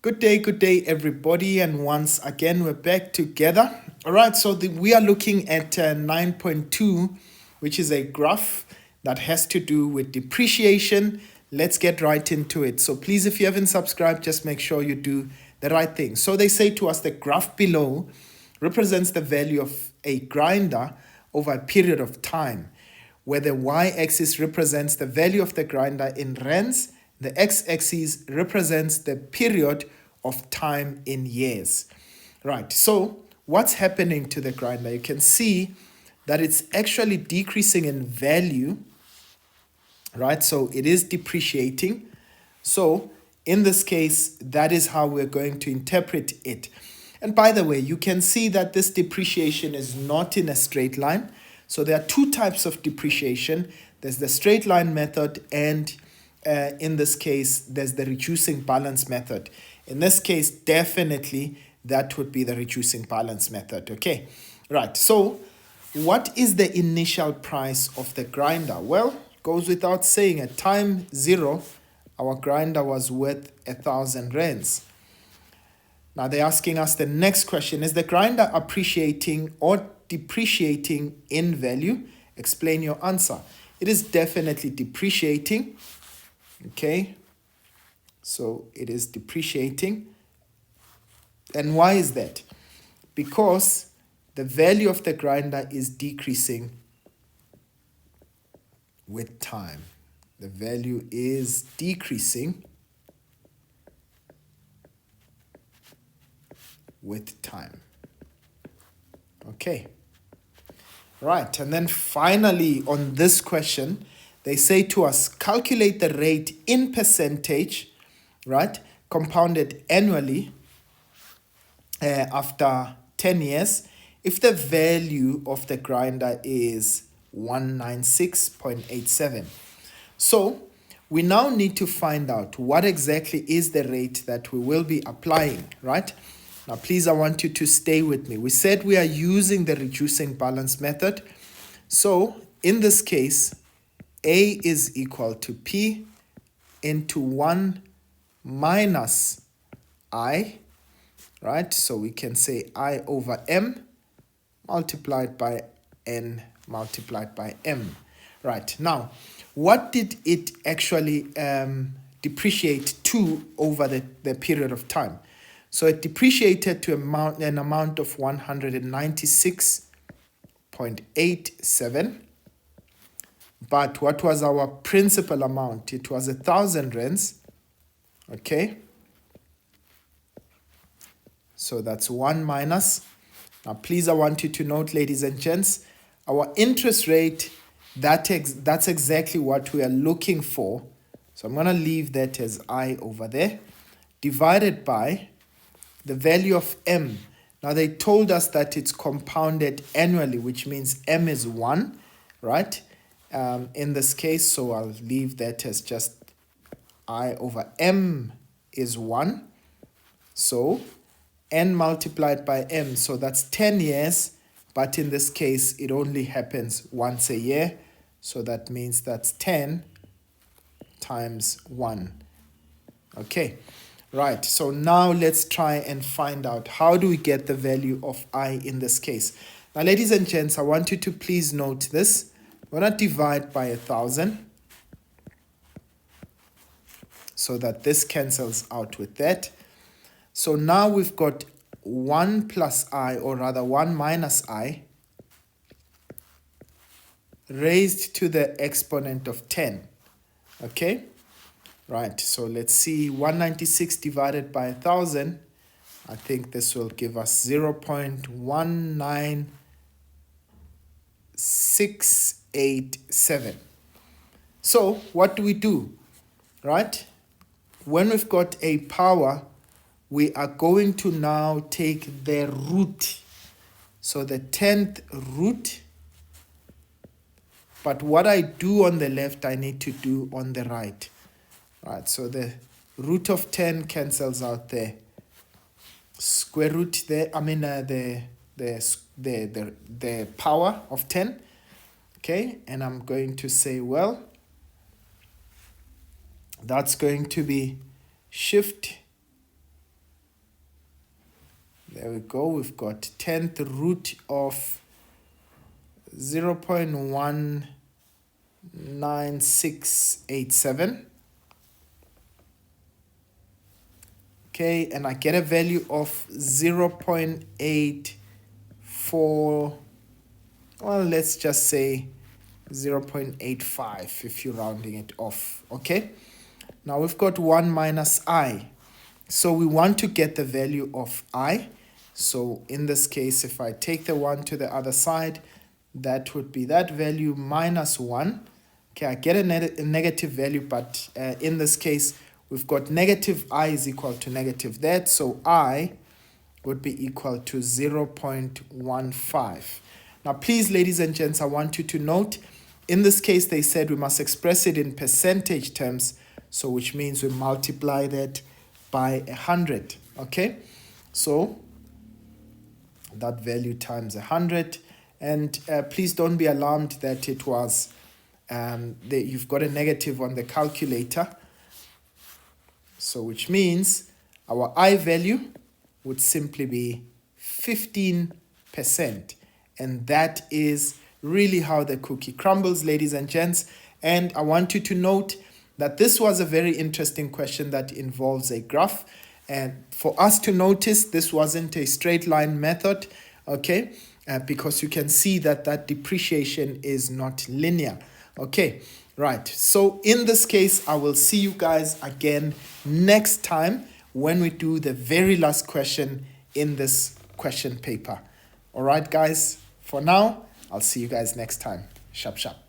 Good day, everybody. And once again, we're back together. All right, so we are looking at 9.2, which is a graph that has to do with depreciation. Let's get right into it. So please, if you haven't subscribed, just make sure you do the right thing. So they say to us the graph below represents the value of a grinder over a period of time, where the y-axis represents the value of the grinder in rands, the x-axis represents the period of time in years. Right, so what's happening to the grinder? You can see that it's actually decreasing in value, right? So it is depreciating. So in this case, that is how we're going to interpret it. And by the way, you can see that this depreciation is not in a straight line. So there are two types of depreciation. There's the straight line method, and in this case, there's the reducing balance method. In this case, definitely that would be the reducing balance method. Okay, right. So what is the initial price of the grinder? Well, goes without saying, at time 0, our grinder was worth 1,000 rands. Now they're asking us the next question: is the grinder appreciating or depreciating in value? Explain your answer. It is definitely depreciating. Okay, so it is depreciating. And why is that? Because the value of the grinder is decreasing with time. The value is decreasing with time. Okay. Right, and then finally on this question, they say to us, calculate the rate in percentage, right, compounded annually after 10 years if the value of the grinder is 196.87. So we now need to find out what exactly is the rate that we will be applying, right? Now, please, I want you to stay with me. We said we are using the reducing balance method. So in this case, A is equal to P into 1 minus I, right? So we can say I over M multiplied by N multiplied by M. Right, now, what did it actually depreciate to over the period of time? So it depreciated to an amount of 196.87. But what was our principal amount? It was 1,000 rands. Okay. So that's 1 minus. Now, please, I want you to note, ladies and gents, our interest rate, that's exactly what we are looking for. So I'm going to leave that as I over there, divided by the value of M. Now they told us that it's compounded annually, which means M is 1, right? In this case, so I'll leave that as just I over M is 1. So N multiplied by M, so that's 10 years, but in this case, it only happens once a year. So that means that's 10 times 1. Okay. Right, so now let's try and find out how do we get the value of I in this case. Now, ladies and gents, I want you to please note this. We're going to divide by 1,000 so that this cancels out with that. So now we've got 1 plus I, or rather 1 minus I, raised to the exponent of 10. Okay? Right, so let's see, 196 divided by 1,000. I think this will give us 0.19687. So what do we do, right? When we've got a power, we are going to now take the root. So the 10th root. But what I do on the left, I need to do on the right. Right, so the root of 10 cancels out there. Square root there, the power of 10. Okay, and I'm going to say, well, that's going to be shift There we go. We've got 10th root of 0.19687. Okay, and I get a value of 0.84, well, let's just say 0.85 if you're rounding it off. Okay, now we've got 1 minus I. So we want to get the value of I. So in this case, if I take the 1 to the other side, that would be that value minus 1. Okay, I get a negative value, but in this case, we've got negative I is equal to negative that. So I would be equal to 0.15. Now, please, ladies and gents, I want you to note, in this case, they said we must express it in percentage terms. So which means we multiply that by 100. Okay, so that value times 100. And please don't be alarmed that it was, you've got a negative on the calculator. So which means our I value would simply be 15%. And that is really how the cookie crumbles, ladies and gents. And I want you to note that this was a very interesting question that involves a graph. And for us to notice, this wasn't a straight line method, okay? Because you can see that that depreciation is not linear. Okay, right. So in this case, I will see you guys again next time when we do the very last question in this question paper. All right, guys, for now, I'll see you guys next time. Sharp, sharp.